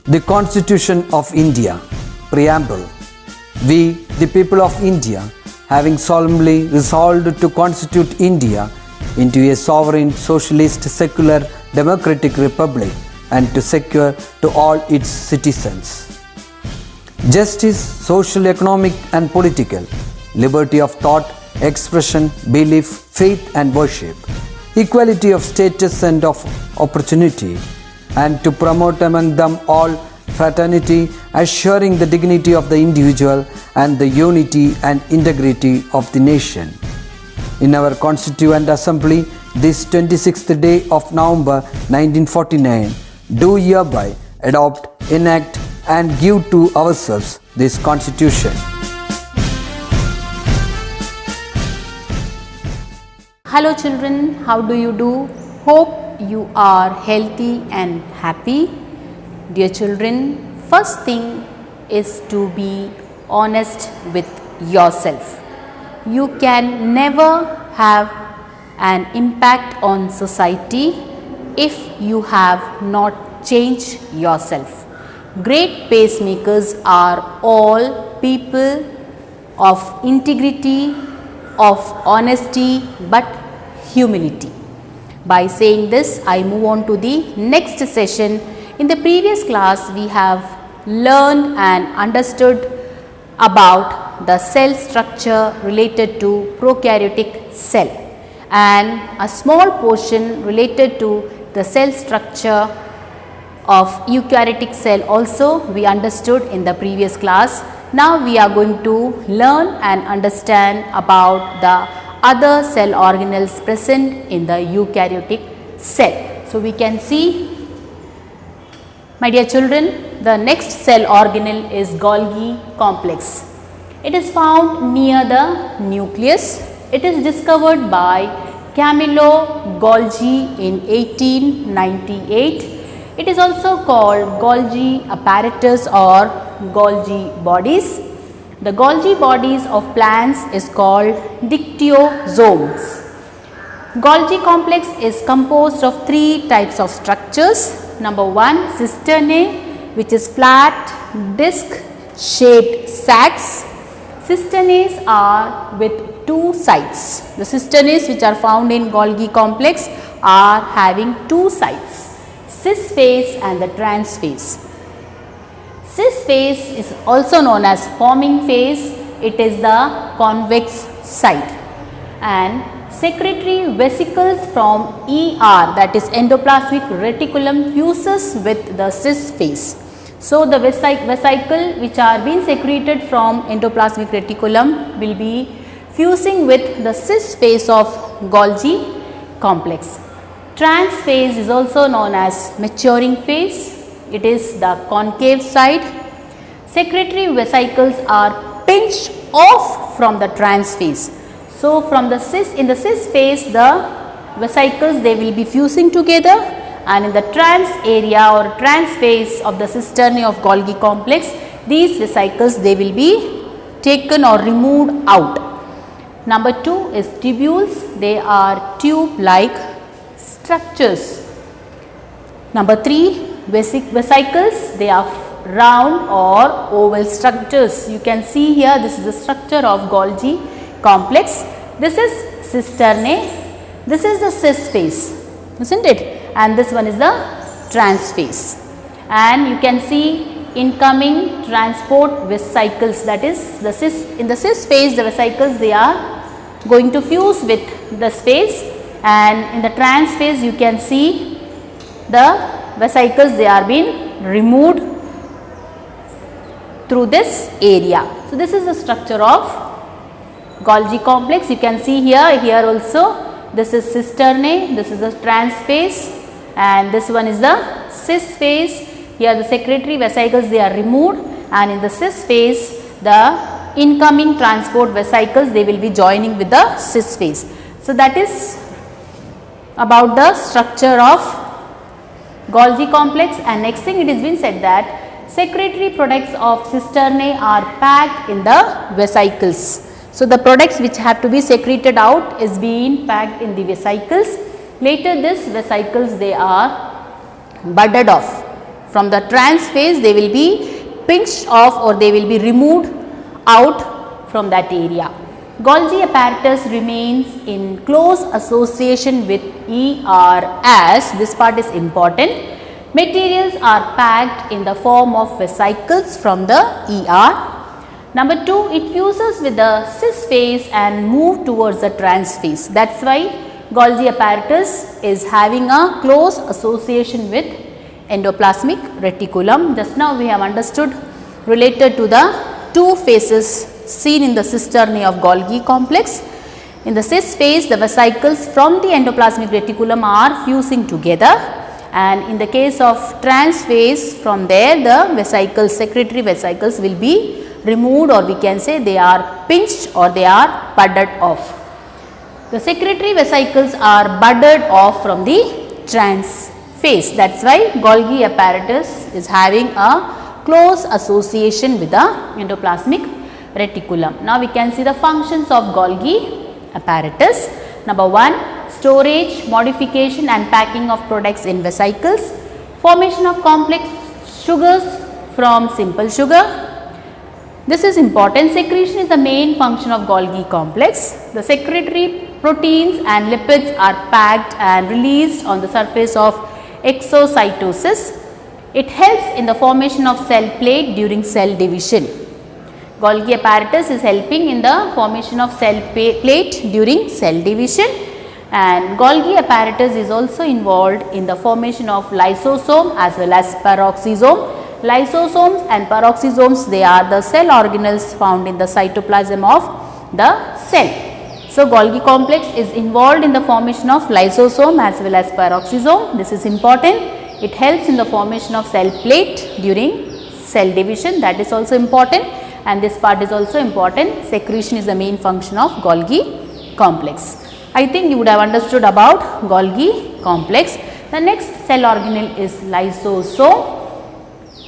The Constitution of India, Preamble. We, the people of India, having solemnly resolved to constitute India into a sovereign, socialist, secular, democratic republic and to secure to all its citizens justice, social, economic and political, liberty of thought, expression, belief, faith and worship, equality of status and of opportunity, and to promote among them all fraternity, assuring the dignity of the individual and the unity and integrity of the nation. In our Constituent Assembly, this 26th day of November 1949, do hereby adopt, enact and give to ourselves this Constitution. Hello children, how do you do? Hope you are healthy and happy. Dear children, first thing is to be honest with yourself. You can never have an impact on society if you have not changed yourself. Great pacemakers are all people of integrity, of honesty but humility. By saying this, I move on to the next session. In the previous class, we have learned and understood about the cell structure related to prokaryotic cell and a small portion related to the cell structure of eukaryotic cell also we understood in the previous class. Now we are going to learn and understand about the other cell organelles present in the eukaryotic cell. So we can see, my dear children, the next cell organelle is Golgi complex. It is found near the nucleus. It is discovered by Camillo Golgi in 1898. It is also called Golgi apparatus or Golgi bodies. The Golgi bodies of plants is called dictyosomes. Golgi complex is composed of three types of structures. Number one, cisternae, which is flat disc shaped sacs. Cisternaes are with two sides. The cisternaes which are found in Golgi complex are having two sides, cis phase and the trans phase. Cis phase is also known as forming phase. It is the convex side, and secretory vesicles from ER, that is endoplasmic reticulum, fuses with the cis phase. So the vesicle which are being secreted from endoplasmic reticulum will be fusing with the cis phase of Golgi complex. Trans phase is also known as maturing phase. It is the concave side. Secretory vesicles are pinched off from the trans phase. So from the in the cis phase, the vesicles they will be fusing together, and in the trans area or trans phase of the cisternae of Golgi complex, these vesicles they will be taken or removed out. Number two is tubules. They are tube like structures. Number three, vesicles. They are round or oval structures. You can see here, this is the structure of Golgi complex. This is cisternae. This is the cis phase, isn't it? And this one is the trans phase. And you can see incoming transport vesicles, that is the in the cis phase the vesicles they are going to fuse with this phase, and in the trans phase you can see the vesicles they are being removed through this area. So this is the structure of Golgi complex. You can see here also this is cisternae, this is the trans phase, and this one is the cis phase. Here the secretory vesicles they are removed, and in the cis phase the incoming transport vesicles they will be joining with the cis phase. So that is about the structure of Golgi complex. And next thing it has been said that secretory products of cisternae are packed in the vesicles. So the products which have to be secreted out is being packed in the vesicles. Later this vesicles they are budded off. From the trans phase they will be pinched off or they will be removed out from that area. Golgi apparatus remains in close association with ER as, this part is important, materials are packed in the form of vesicles from the ER. Number 2, it fuses with the cis phase and move towards the trans phase. That's why Golgi apparatus is having a close association with endoplasmic reticulum. Just now we have understood related to the two phases seen in the cisternae of Golgi complex. In the cis phase, the vesicles from the endoplasmic reticulum are fusing together, and in the case of trans phase, from there the vesicles, secretory vesicles will be removed, or we can say they are pinched or they are budded off. The secretory vesicles are budded off from the trans phase. That is why Golgi apparatus is having a close association with the endoplasmic reticulum. Now we can see the functions of Golgi apparatus. Number 1, storage, modification and packing of products in vesicles, formation of complex sugars from simple sugar. This is important. Secretion is the main function of Golgi complex. The secretory proteins and lipids are packed and released on the surface of exocytosis. It helps in the formation of cell plate during cell division. Golgi apparatus is helping in the formation of cell plate during cell division, and Golgi apparatus is also involved in the formation of lysosome as well as peroxisome. Lysosomes and peroxisomes, they are the cell organelles found in the cytoplasm of the cell. So, Golgi complex is involved in the formation of lysosome as well as peroxisome. This is important. It helps in the formation of cell plate during cell division, that is also important, and this part is also important. Secretion is the main function of Golgi complex. I think you would have understood about Golgi complex. The next cell organelle is lysosome.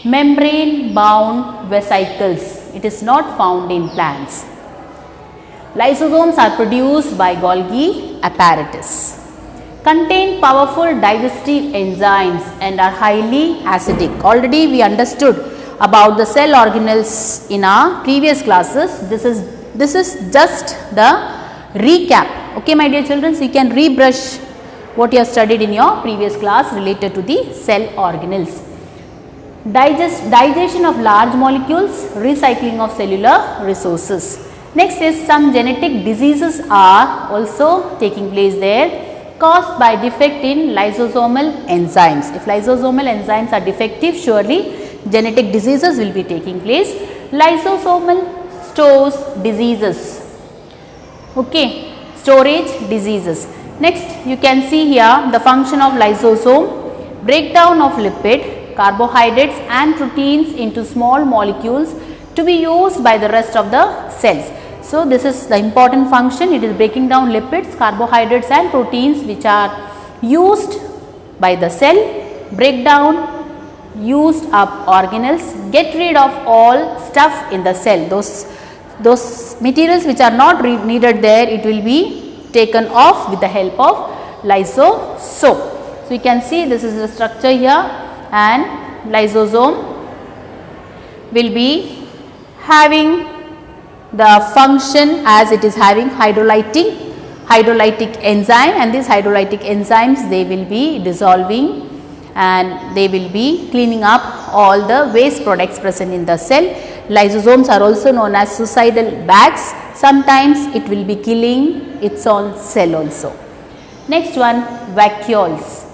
Membrane bound vesicles, it is not found in plants. Lysosomes are produced by Golgi apparatus. Contain powerful digestive enzymes and are highly acidic. Already we understood about the cell organelles in our previous classes. This is just the recap. Okay, my dear children, so you can rebrush what you have studied in your previous class related to the cell organelles. Digestion of large molecules, recycling of cellular resources. Next is some genetic diseases are also taking place there, caused by defect in lysosomal enzymes. If lysosomal enzymes are defective, surely genetic diseases will be taking place. Lysosomal stores diseases. Okay, storage diseases. Next, you can see here the function of lysosome, breakdown of lipid, carbohydrates and proteins into small molecules to be used by the rest of the cells. So, this is the important function. It is breaking down lipids, carbohydrates and proteins which are used by the cell, break down used up organelles, get rid of all stuff in the cell. Those materials which are not needed there, it will be taken off with the help of lysosome. So, you can see this is the structure here, and lysosome will be having the function as it is having hydrolytic enzyme, and these hydrolytic enzymes, they will be dissolving and they will be cleaning up all the waste products present in the cell. Lysosomes are also known as suicidal bags. Sometimes it will be killing its own cell also. Next one, vacuoles.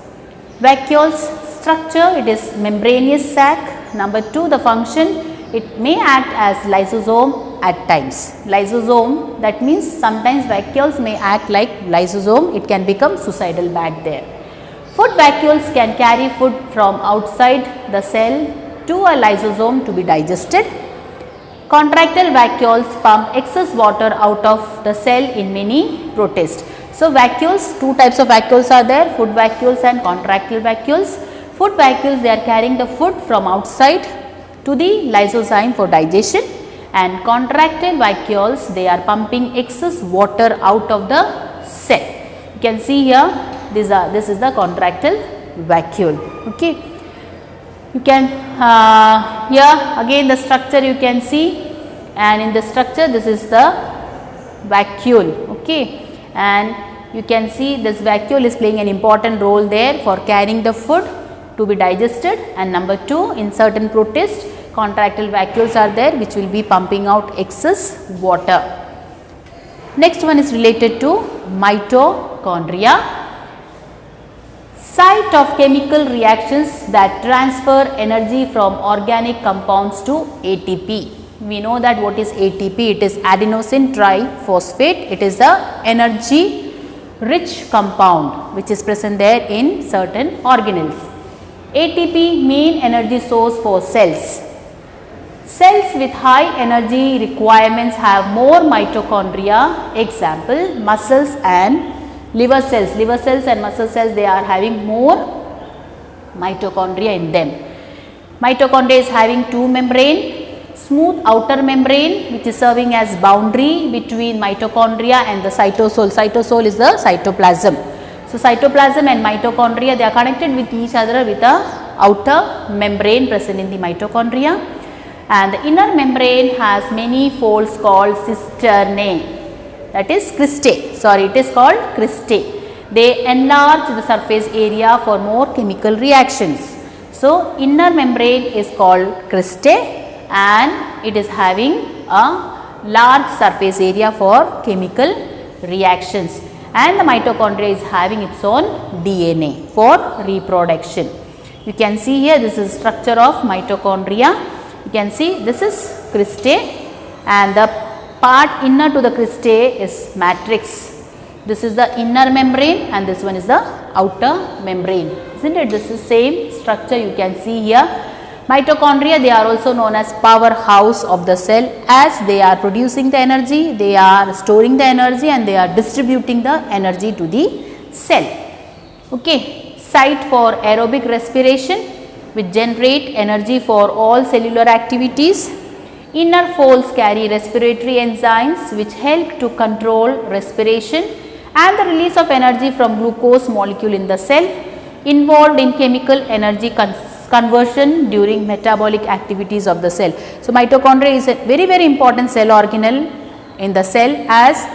Vacuoles structure, it is membranous sac. Number 2, the function, it may act as lysosome at times. Lysosome, that means sometimes vacuoles may act like lysosome, it can become suicidal bag there. Food vacuoles can carry food from outside the cell to a lysosome to be digested. Contractile vacuoles pump excess water out of the cell in many protists. So, vacuoles, two types of vacuoles are there, food vacuoles and contractile vacuoles. Food vacuoles, they are carrying the food from outside to the lysozyme for digestion, and contractile vacuoles, they are pumping excess water out of the cell. You can see here, this is the contractile vacuole. Okay. You can here again the structure you can see, and in the structure this is the vacuole, okay, and you can see this vacuole is playing an important role there for carrying the food to be digested. And number 2, in certain protists contractile vacuoles are there which will be pumping out excess water. Next one is related to mitochondria, site of chemical reactions that transfer energy from organic compounds to ATP. We know that what is ATP, it is adenosine triphosphate, it is a energy rich compound which is present there in certain organelles. ATP main energy source for cells. Cells with high energy requirements have more mitochondria, example muscles and liver cells. Liver cells and muscle cells, they are having more mitochondria in them. Mitochondria is having two membrane, smooth outer membrane which is serving as boundary between mitochondria and the cytosol. Cytosol is the cytoplasm. So, cytoplasm and mitochondria, they are connected with each other with a outer membrane present in the mitochondria, and the inner membrane has many folds called cisternae, that is cristae, sorry it is called cristae. They enlarge the surface area for more chemical reactions. So, inner membrane is called cristae and it is having a large surface area for chemical reactions, and the mitochondria is having its own DNA for reproduction. You can see here this is structure of mitochondria. You can see this is cristae and the part inner to the cristae is matrix. This is the inner membrane and this one is the outer membrane, isn't it? This is same structure you can see here. Mitochondria, they are also known as powerhouse of the cell, as they are producing the energy, they are storing the energy and they are distributing the energy to the cell. Okay. Site for aerobic respiration which generate energy for all cellular activities. Inner folds carry respiratory enzymes which help to control respiration and the release of energy from glucose molecule in the cell, involved in chemical energy conversion during metabolic activities of the cell. So, mitochondria is a very important cell organelle in the cell, as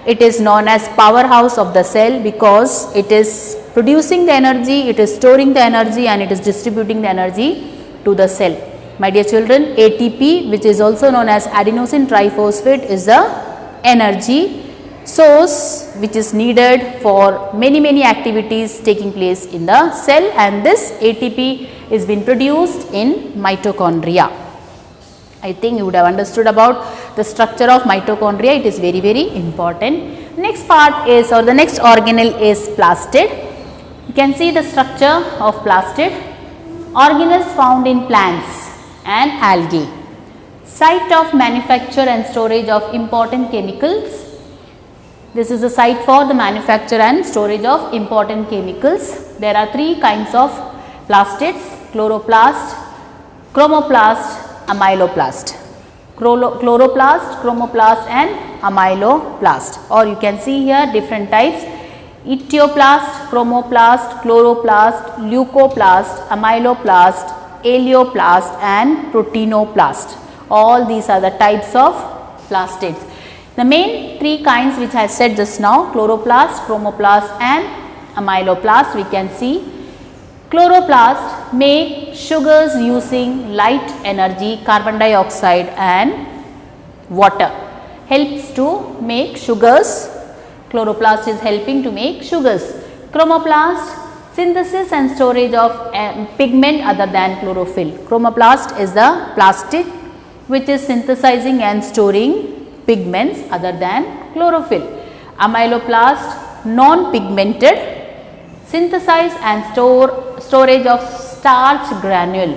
it is known as powerhouse of the cell because it is producing the energy, it is storing the energy and it is distributing the energy to the cell. My dear children, ATP, which is also known as adenosine triphosphate, is the energy source which is needed for many activities taking place in the cell, and this ATP is being produced in mitochondria. I think you would have understood about the structure of mitochondria. It is very important. Next part is, or the next organelle is plastid. You can see the structure of plastid. Organelles found in plants and algae. Site of manufacture and storage of important chemicals. This is the site for the manufacture and storage of important chemicals. There are three kinds of plastids: chloroplast, chromoplast, amyloplast. Chloroplast, chromoplast and amyloplast, or you can see here different types: etioplast, chromoplast, chloroplast, leucoplast, amyloplast, aleoplast and proteinoplast. All these are the types of plastids. The main three kinds which I said just now, chloroplast, chromoplast and amyloplast, we can see. Chloroplast make sugars using light energy, carbon dioxide and water. Helps to make sugars. Chloroplast is helping to make sugars. Chromoplast, synthesis and storage of pigment other than chlorophyll. Chromoplast is the plastid which is synthesizing and storing pigments other than chlorophyll. Amyloplast, non-pigmented, synthesize and storage of starch granule.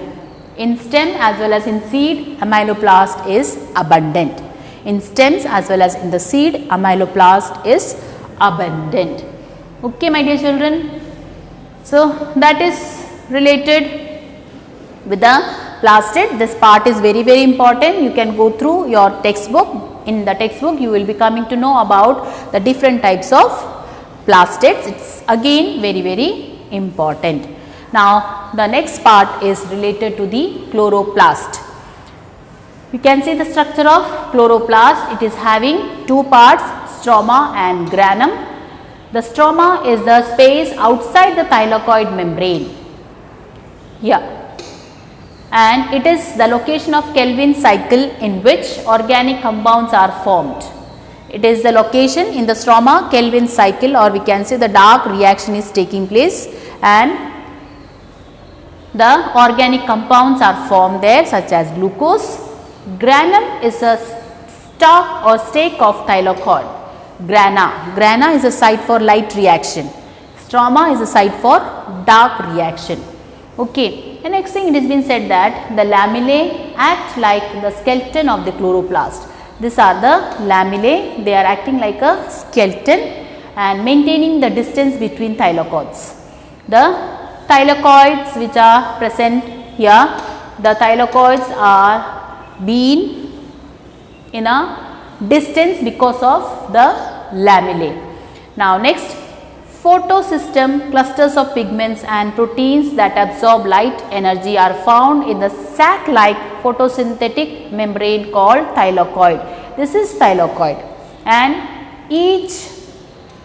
In stem as well as in seed, amyloplast is abundant. In stems as well as in the seed, amyloplast is abundant. Okay, my dear children. So, that is related with the plastid. This part is very important. You can go through your textbook. In the textbook, you will be coming to know about the different types of plastids. It's again very important. Now the next part is related to the chloroplast. You can see the structure of chloroplast. It is having two parts, stroma and granum. The stroma is the space outside the thylakoid membrane. Here. And it is the location of Calvin cycle in which organic compounds are formed. It is the location in the stroma Calvin cycle, or we can say the dark reaction is taking place and the organic compounds are formed there such as glucose. Granum is a stalk or stake of thylakoid. Grana is a site for light reaction. Stroma is a site for dark reaction. Okay. The next thing, it has been said that the lamellae act like the skeleton of the chloroplast. These are the lamellae, they are acting like a skeleton and maintaining the distance between thylakoids. The thylakoids which are present here, the thylakoids are being in a distance because of the lamellae. Now next, photosystem, clusters of pigments and proteins that absorb light energy are found in the sac-like photosynthetic membrane called thylakoid. This is thylakoid and each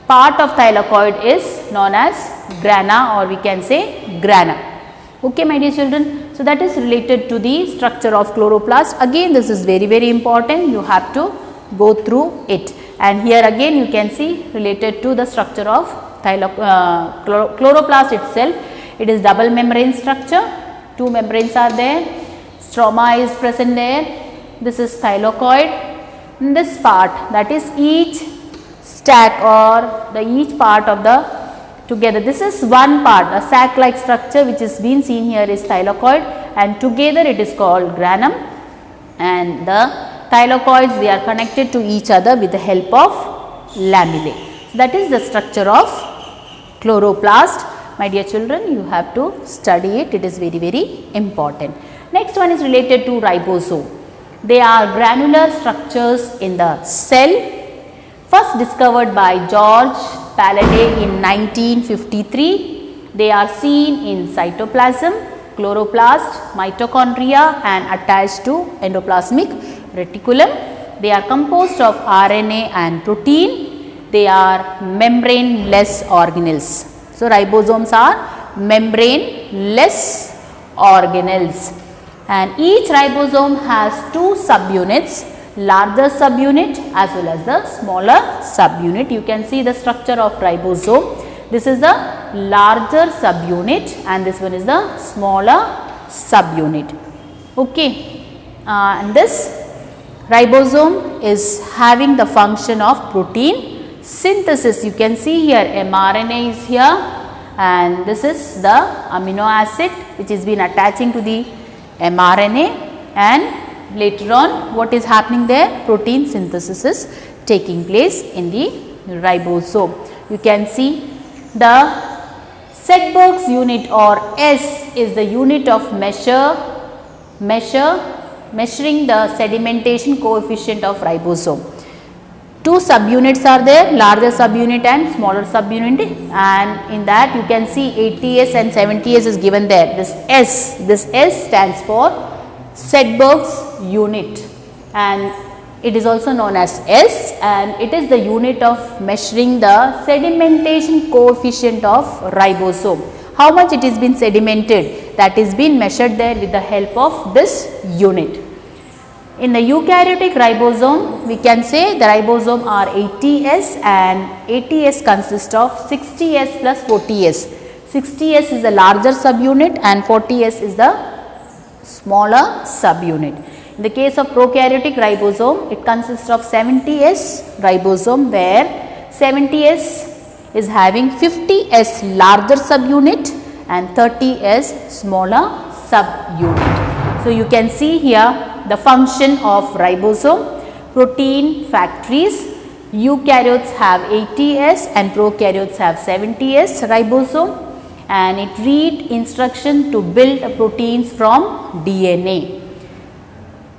part of thylakoid is known as grana, or we can say grana. Okay, my dear children. So that is related to the structure of chloroplast. Again, this is very important. You have to go through it. And here again you can see related to the structure of chloroplast itself. It is double membrane structure, two membranes are there, stroma is present there, this is thylakoid. In this part, that is each stack or the each part of the together, this is one part, a sac like structure which is being seen here is thylakoid, and together it is called granum, and the thylakoids, they are connected to each other with the help of lamellae. That is the structure of chloroplast. My dear children, you have to study it, it is very important. Next one is related to ribosome. They are granular structures in the cell, first discovered by George Palade in 1953. They are seen in cytoplasm, chloroplast, mitochondria and attached to endoplasmic reticulum. They are composed of RNA and protein. They are membraneless organelles. So ribosomes are membraneless organelles, and each ribosome has two subunits, larger subunit as well as the smaller subunit. You can see the structure of ribosome. This is the larger subunit and this one is the smaller subunit. Okay, and this ribosome is having the function of protein synthesis. You can see here mRNA is here and this is the amino acid which is been attaching to the mRNA, and later on what is happening there, protein synthesis is taking place in the ribosome. You can see the Sedberg's unit, or S, is the unit of measuring the sedimentation coefficient of ribosome. Two subunits are there, larger subunit and smaller subunit, and in that you can see 80S and 70S is given there. This S stands for Sedberg's unit, and it is also known as S, and it is the unit of measuring the sedimentation coefficient of ribosome. How much it is been sedimented, that is been measured there with the help of this unit. In the eukaryotic ribosome, we can say the ribosome are 80S, and 80S consists of 60S plus 40S. 60S is the larger subunit and 40S is the smaller subunit. In the case of prokaryotic ribosome, it consists of 70S ribosome, where 70S is having 50S larger subunit and 30S smaller subunit. So, you can see here the function of ribosome. Protein factories, eukaryotes have 80S and prokaryotes have 70S ribosome, and it read instruction to build proteins from DNA.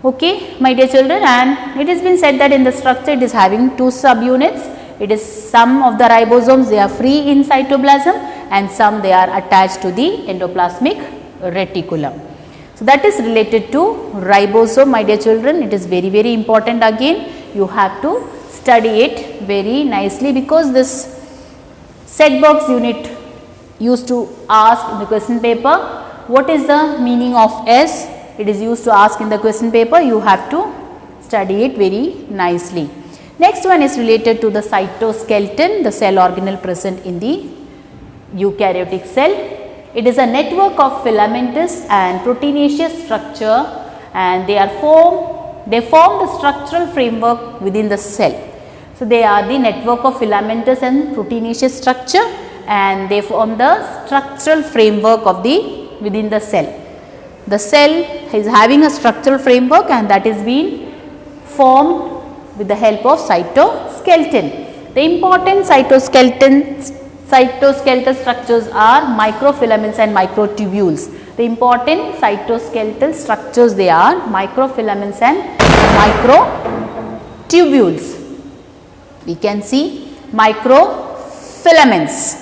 Okay, my dear children, and it has been said that in the structure it is having two subunits. It is some of the ribosomes, they are free in cytoplasm, and some they are attached to the endoplasmic reticulum. So, that is related to ribosome, my dear children. It is very, very important again. You have to study it very nicely, because this set box unit used to ask in the question paper, what is the meaning of S? It is used to ask in the question paper. You have to study it very nicely. Next one is related to the cytoskeleton, the cell organelle present in the eukaryotic cell. It is a network of filamentous and proteinaceous structure, and they form the structural framework within the cell. So, they are the network of filamentous and proteinaceous structure, and they form the structural framework of the within the cell. The cell is having a structural framework, and that is being formed with the help of cytoskeleton. The important cytoskeletal structures are microfilaments and microtubules. The important cytoskeletal structures, they are microfilaments and microtubules. We can see microfilaments.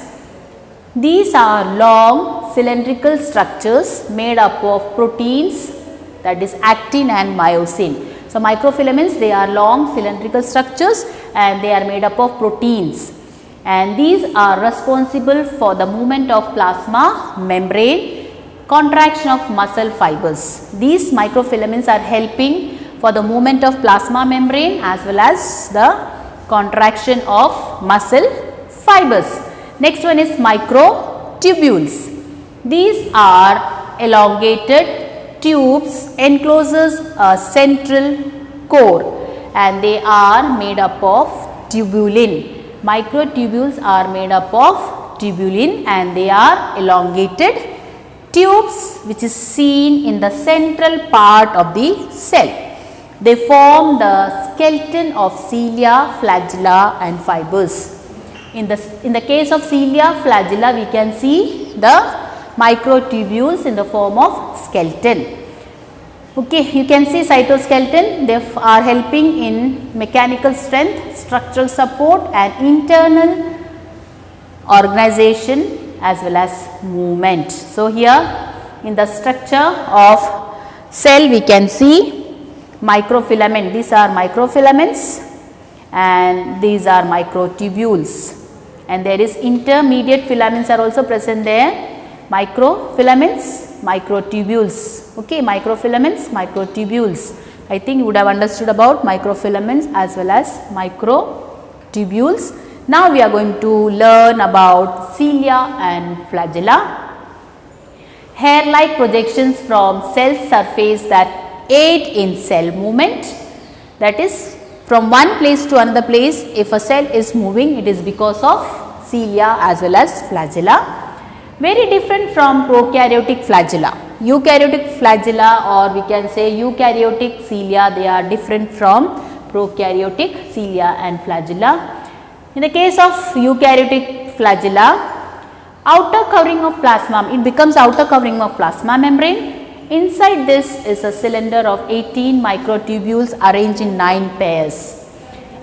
These are long cylindrical structures made up of proteins, that is actin and myosin. So, microfilaments, they are long cylindrical structures and they are made up of proteins, and these are responsible for the movement of plasma membrane, contraction of muscle fibers. These microfilaments are helping for the movement of plasma membrane as well as the contraction of muscle fibers. Next one is microtubules. These are elongated tubes encloses a central core, and they are made up of tubulin. Microtubules are made up of tubulin, and they are elongated tubes which is seen in the central part of the cell. They form the skeleton of cilia, flagella and fibers. In the case of cilia, flagella, we can see the microtubules in the form of skeleton. Okay, you can see cytoskeleton, they are helping in mechanical strength, structural support and internal organization as well as movement. So, here in the structure of cell we can see microfilament. These are microfilaments and these are microtubules, and there is intermediate filaments are also present there. Microfilaments, microtubules. Okay, microfilaments, microtubules. I think you would have understood about microfilaments as well as microtubules. Now, we are going to learn about cilia and flagella. Hair-like projections from cell surface that aid in cell movement, that is from one place to another place. If a cell is moving, it is because of cilia as well as flagella. Very different from prokaryotic flagella. Eukaryotic flagella, or we can say eukaryotic cilia, they are different from prokaryotic cilia and flagella. In the case of eukaryotic flagella, outer covering of plasma, it becomes outer covering of plasma membrane. Inside this is a cylinder of 18 microtubules arranged in 9 pairs.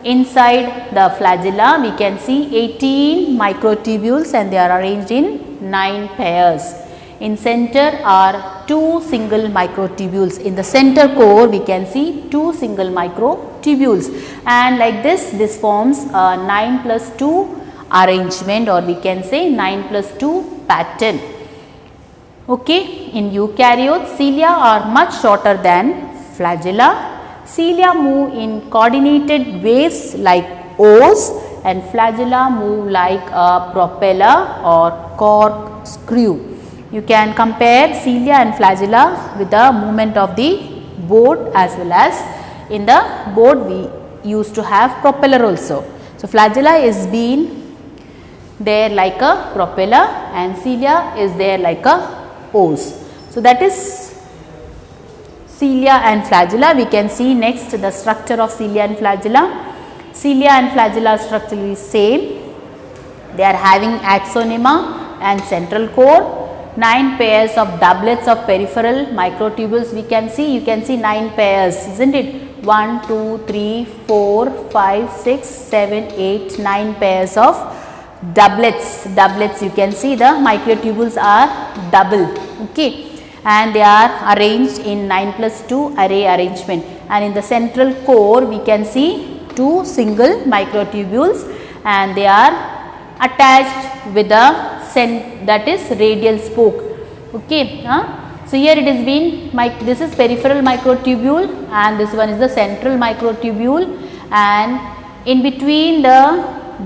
Inside the flagella, we can see 18 microtubules and they are arranged in 9 pairs. In center are 2 single microtubules. In the center core, we can see 2 single microtubules, and like this forms a 9+2 arrangement, or we can say 9+2 pattern. Okay. In eukaryotes, cilia are much shorter than flagella. Cilia move in coordinated waves like O's, and flagella move like a propeller or corkscrew. You can compare cilia and flagella with the movement of the boat, as well as in the boat we used to have propeller also. So, flagella is being there like a propeller and cilia is there like a O's. So, that is cilia and flagella. We can see next the structure of cilia and flagella. Cilia and flagella are structurally same. They are having axonema and central core. 9 pairs of doublets of peripheral microtubules we can see. You can see 9 pairs, isn't it? 1, 2, 3, 4, 5, 6, 7, 8, 9 pairs of doublets. You can see the microtubules are double, okay, and they are arranged in 9+2 array arrangement, and in the central core we can see 2 single microtubules and they are attached with the that is radial spoke, okay. So here it has been, this is peripheral microtubule and this one is the central microtubule, and in between the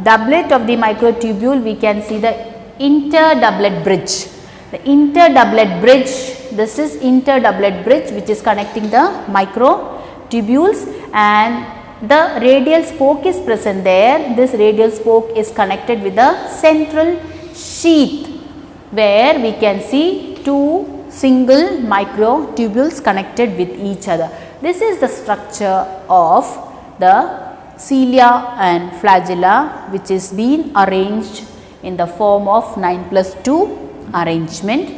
doublet of the microtubule we can see the interdoublet bridge. The interdoublet bridge, this is interdoublet bridge which is connecting the microtubules, and the radial spoke is present there. This radial spoke is connected with the central sheath where we can see 2 single microtubules connected with each other. This is the structure of the cilia and flagella which is being arranged in the form of 9+2 arrangement.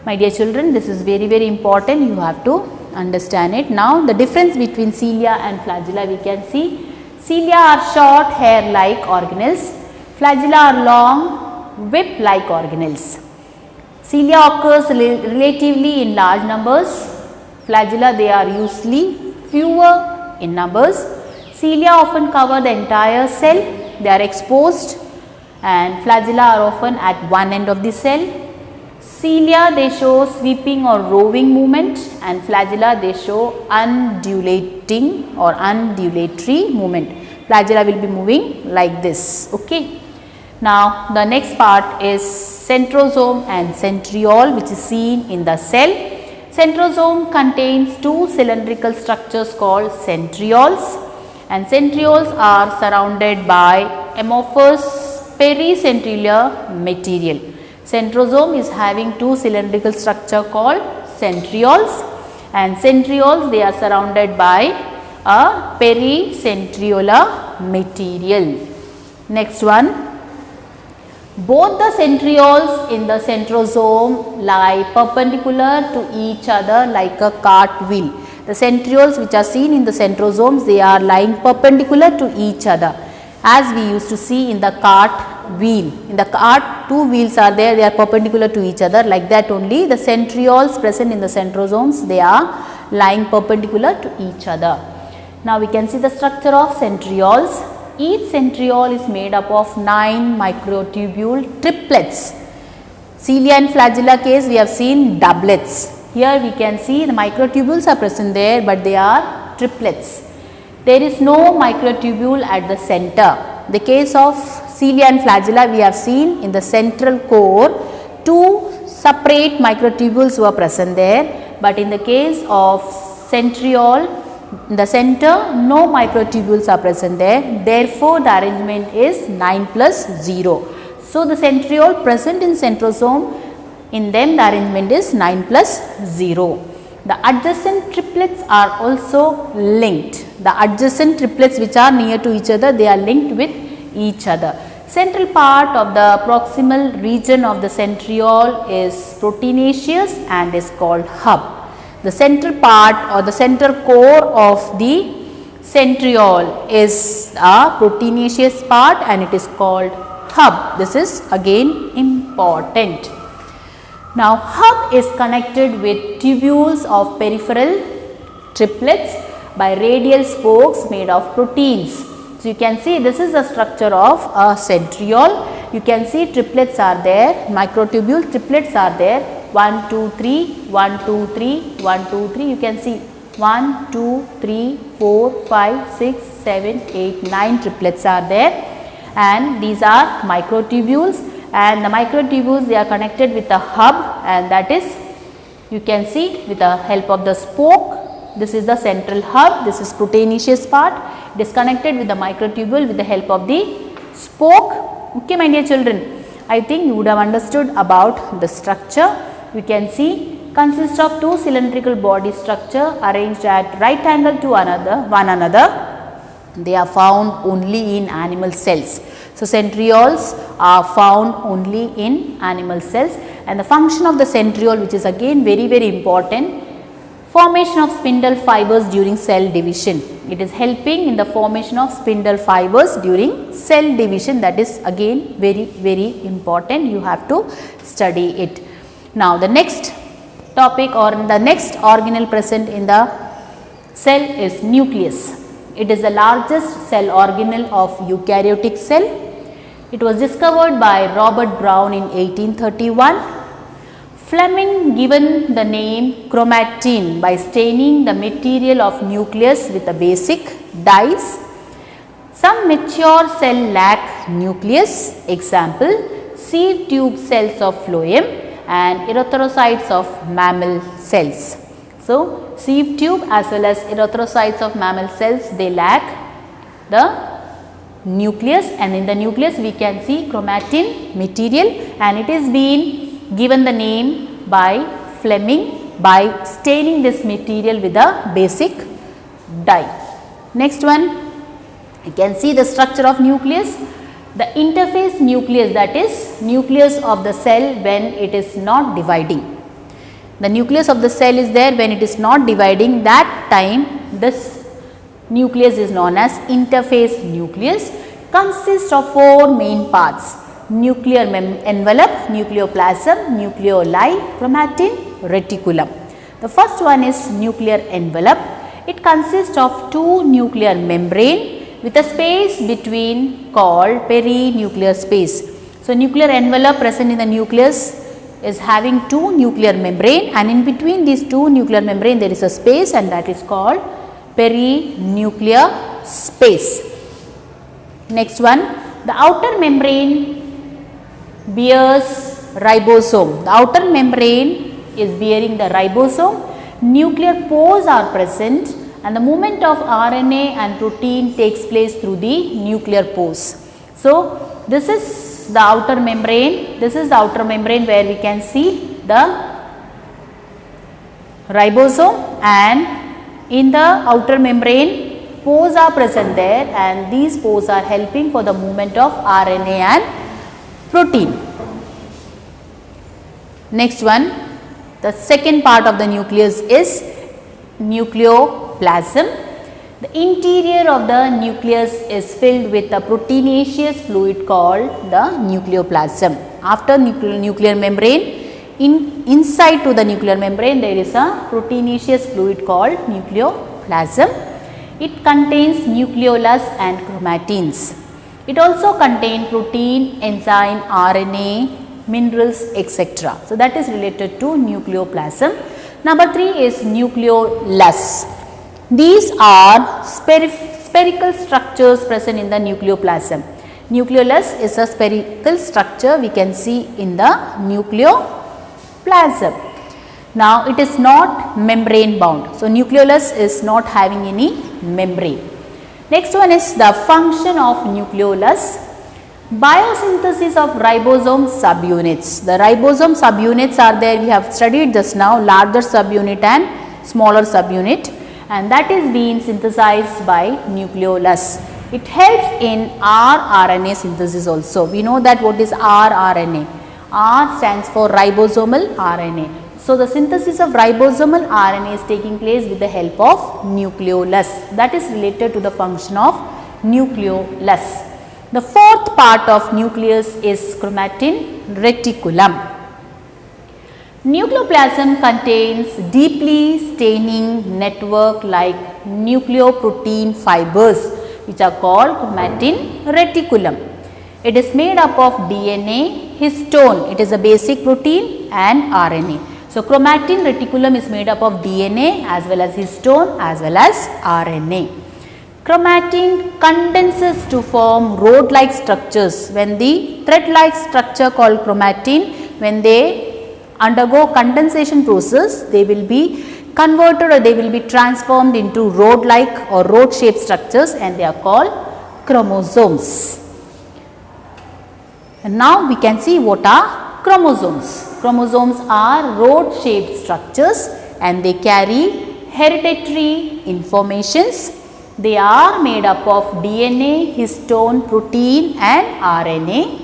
My dear children, this is very important, you have to understand it. Now the difference between cilia and flagella we can see. Cilia are short hair like organelles, flagella are long whip like organelles. Cilia occurs relatively in large numbers, flagella they are usually fewer in numbers. Cilia often cover the entire cell, they are exposed, and flagella are often at one end of the cell. Cilia they show sweeping or roving movement and flagella they show undulating or undulatory movement. Flagella will be moving like this, okay. Now the next part is centrosome and centriole which is seen in the cell. Centrosome contains 2 cylindrical structures called centrioles, and centrioles are surrounded by amorphous pericentriolar material. Centrosome is having 2 cylindrical structure called centrioles, and centrioles they are surrounded by a pericentriolar material. Next one. Both the centrioles in the centrosome lie perpendicular to each other like a cart wheel. The centrioles which are seen in the centrosomes, they are lying perpendicular to each other, as we used to see in the cart wheel. In the cart 2 wheels are there, they are perpendicular to each other, like that only the centrioles present in the centrosomes, they are lying perpendicular to each other. Now we can see the structure of centrioles. Each centriole is made up of 9 microtubule triplets. Cilia and flagella case we have seen doublets. Here we can see the microtubules are present there, but they are triplets. There is no microtubule at the center. The case of cilia and flagella we have seen in the central core 2 separate microtubules were present there, but in the case of centriole in the center no microtubules are present there, therefore the arrangement is 9+0. So the centriole present in centrosome, in them the arrangement is 9+0. The adjacent triplets are also linked. The adjacent triplets which are near to each other, they are linked with each other. Central part of the proximal region of the centriole is proteinaceous and is called hub. The central part or the center core of the centriole is a proteinaceous part and it is called hub. This is again important. Now hub is connected with tubules of peripheral triplets by radial spokes made of proteins. So you can see this is the structure of a centriole. You can see triplets are there, microtubule triplets are there. 1, 2, 3, 1, 2, 3, 1, 2, 3. You can see 1, 2, 3, 4, 5, 6, 7, 8, 9 triplets are there, and these are microtubules, and the microtubules they are connected with a hub, and that is you can see with the help of the spoke. This is the central hub, this is proteinaceous part. It is connected with the microtubule with the help of the spoke. Okay, my dear children, I think you would have understood about the structure. You can see consists of 2 cylindrical body structure arranged at right angle to one another. They are found only in animal cells. So centrioles are found only in animal cells, and the function of the centriole, which is again very important, Formation of spindle fibers during cell division. It is helping in the formation of spindle fibers during cell division. That is again very important. You have to study it. Now the next topic or the next organelle present in the cell is nucleus. It is the largest cell organelle of eukaryotic cell. It was discovered by Robert Brown in 1831. Fleming given the name chromatin by staining the material of nucleus with the basic dyes. Some mature cell lack nucleus, example sieve tube cells of phloem and erythrocytes of mammal cells. So, sieve tube as well as erythrocytes of mammal cells, they lack the nucleus, and in the nucleus we can see chromatin material, and it is been given the name by Fleming by staining this material with a basic dye. Next one, you can see the structure of nucleus. The interphase nucleus, that is nucleus of the cell when it is not dividing. The nucleus of the cell is there when it is not dividing, that time this nucleus is known as interphase nucleus. Consists of four main parts: nuclear envelope, nucleoplasm, nucleoli, chromatin, reticulum. The first one is nuclear envelope. It consists of two nuclear membrane with a space between called perinuclear space. So, nuclear envelope present in the nucleus is having two nuclear membrane, and in between these two nuclear membrane there is a space, and that is called perinuclear space. Next one, the outer membrane bears ribosome. The outer membrane is bearing the ribosome. Nuclear pores are present, and the movement of RNA and protein takes place through the nuclear pores. So, this is the outer membrane. This is the outer membrane where we can see the ribosome, and in the outer membrane pores are present there, and these pores are helping for the movement of RNA and protein. Next one, the second part of the nucleus is nucleoplasm. The interior of the nucleus is filled with a proteinaceous fluid called the nucleoplasm. After nuclear membrane, inside to the nuclear membrane there is a proteinaceous fluid called nucleoplasm. It contains nucleolus and chromatins. It also contains protein, enzyme, RNA, minerals, etc. So, that is related to nucleoplasm. Number 3 is nucleolus. These are spherical structures present in the nucleoplasm. Nucleolus is a spherical structure we can see in the nucleoplasm. Now, it is not membrane bound. So, nucleolus is not having any membrane. Next one is the function of nucleolus. Biosynthesis of ribosome subunits. The ribosome subunits are there, we have studied just now, larger subunit and smaller subunit, and that is being synthesized by nucleolus. It helps in rRNA synthesis also. We know that what is rRNA. R stands for ribosomal RNA. So, the synthesis of ribosomal RNA is taking place with the help of nucleolus. That is related to the function of nucleolus. The fourth part of nucleus is chromatin reticulum. Nucleoplasm contains deeply staining network like nucleoprotein fibers, which are called chromatin reticulum. It is made up of DNA, histone, it is a basic protein, and RNA. So, chromatin reticulum is made up of DNA as well as histone as well as RNA. Chromatin condenses to form rod-like structures. When the thread-like structure called chromatin, when they undergo condensation process, they will be converted or they will be transformed into rod-like or rod-shaped structures, and they are called chromosomes. And now we can see what are chromosomes. Chromosomes are rod-shaped structures and they carry hereditary informations. They are made up of DNA, histone, protein and RNA.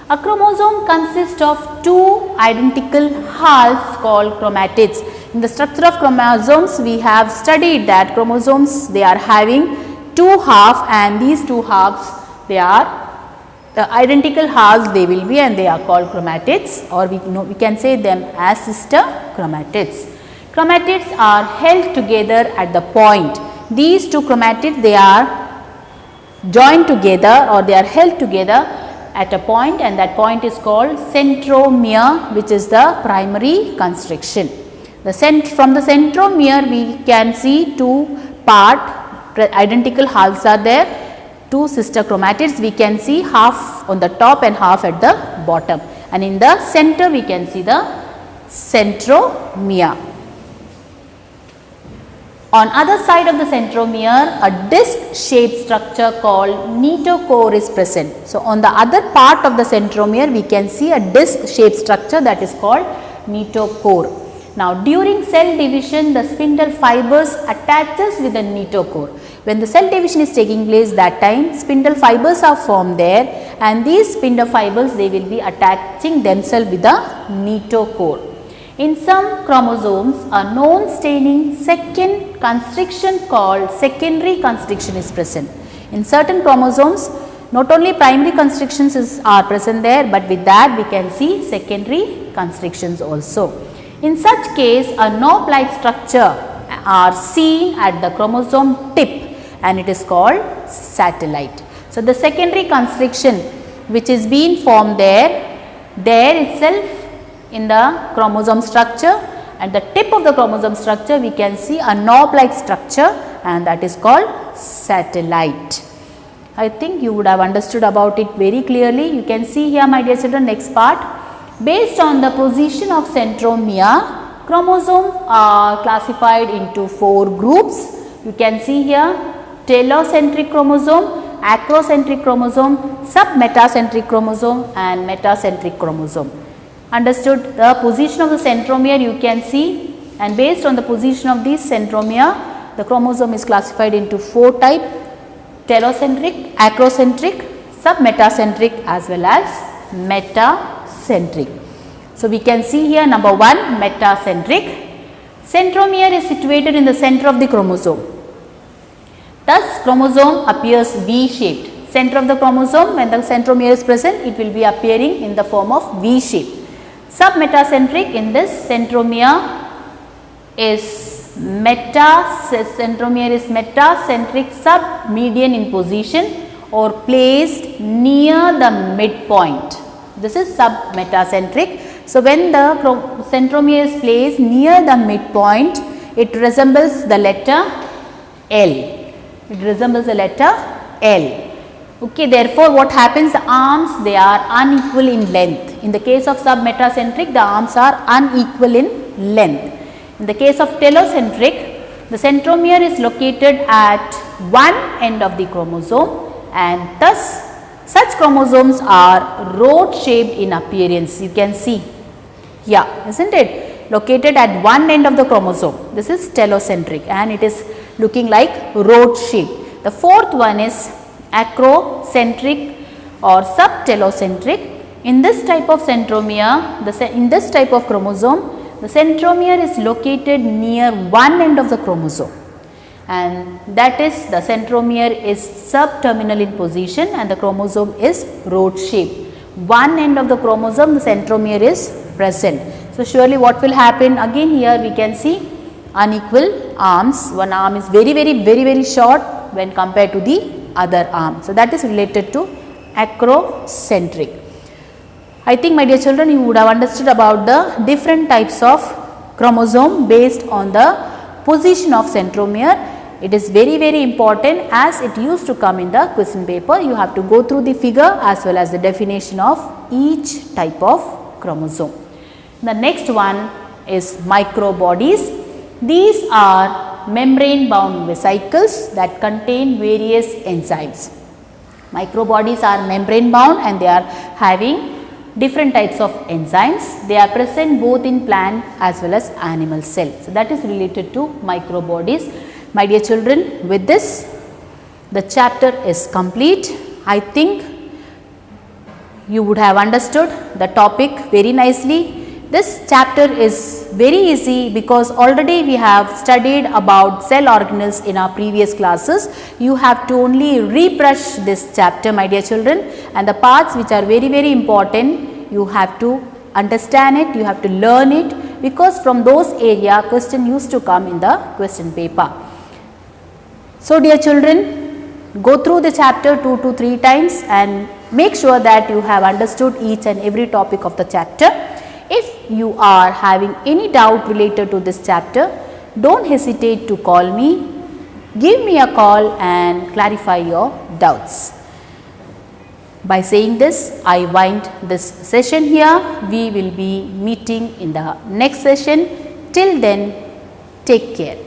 A chromosome consists of two identical halves called chromatids. In the structure of chromosomes, we have studied that chromosomes, they are having two halves, and these two halves, they are the identical halves they will be, and they are called chromatids, or we can say them as sister chromatids. Chromatids are held together at the point. These two chromatids, they are joined together, or they are held together at a point, and that point is called centromere, which is the primary constriction. From the centromere, we can see two identical halves are there. Two sister chromatids, we can see half on the top and half at the bottom, and in the center we can see the centromere. On other side of the centromere, a disc shaped structure called mitochore is present. So, on the other part of the centromere, we can see a disc shaped structure that is called mitochore. Now, during cell division, the spindle fibers attaches with the mitochore. When the cell division is taking place, that time spindle fibers are formed there, and these spindle fibers, they will be attaching themselves with the mitochore. In some chromosomes, a non-staining second constriction called secondary constriction is present. In certain chromosomes, not only primary constrictions are present there, but with that we can see secondary constrictions also. In such case, a knob-like structure are seen at the chromosome tip, and it is called satellite. So, the secondary constriction which is being formed there itself in the chromosome structure, at the tip of the chromosome structure we can see a knob-like structure, and that is called satellite. I think you would have understood about it very clearly. You can see here, my dear children, next part. Based on the position of centromere, chromosomes are classified into 4 groups. You can see here telocentric chromosome, acrocentric chromosome, submetacentric chromosome, and metacentric chromosome. Understood the position of the centromere, you can see, and based on the position of this centromere, the chromosome is classified into 4 types: telocentric, acrocentric, submetacentric, as well as metacentric. So, we can see here number 1, metacentric. Centromere is situated in the center of the chromosome. Thus, chromosome appears V-shaped. Center of the chromosome, when the centromere is present, it will be appearing in the form of V shape. Submetacentric, in this centromere is metacentric submedian in position or placed near the midpoint. This is submetacentric. So, when the centromere is placed near the midpoint, it resembles the letter L. It resembles the letter L. Okay, therefore, what happens? The arms, they are unequal in length. In the case of submetacentric, the arms are unequal in length. In the case of telocentric, the centromere is located at one end of the chromosome, and thus such chromosomes are rod shaped in appearance. You can see, yeah, isn't it? Located at one end of the chromosome. This is telocentric, and it is looking like rod shape. The fourth one is acrocentric or subtelocentric. In this type of centromere, in this type of chromosome, the centromere is located near one end of the chromosome, and that is the centromere is subterminal in position and the chromosome is rod shaped. One end of the chromosome, the centromere is present. So, surely what will happen? Again here we can see unequal arms. One arm is very short when compared to the other arm. So, that is related to acrocentric. I think, my dear children, you would have understood about the different types of chromosome based on the position of centromere. It is very important, as it used to come in the question paper. You have to go through the figure as well as the definition of each type of chromosome. The next one is microbodies. These are membrane bound vesicles that contain various enzymes. Microbodies are membrane bound and they are having different types of enzymes. They are present both in plant as well as animal cells. So, that is related to microbodies. My dear children, with this the chapter is complete. I think you would have understood the topic very nicely. This chapter is very easy because already we have studied about cell organelles in our previous classes. You have to only rebrush this chapter, my dear children, and the parts which are very important, you have to understand it, you have to learn it, because from those area question used to come in the question paper. So dear children, go through the chapter 2 to 3 times and make sure that you have understood each and every topic of the chapter. If you are having any doubt related to this chapter, don't hesitate to call me, give me a call and clarify your doubts. By saying this, I wind this session here. We will be meeting in the next session. Till then, take care.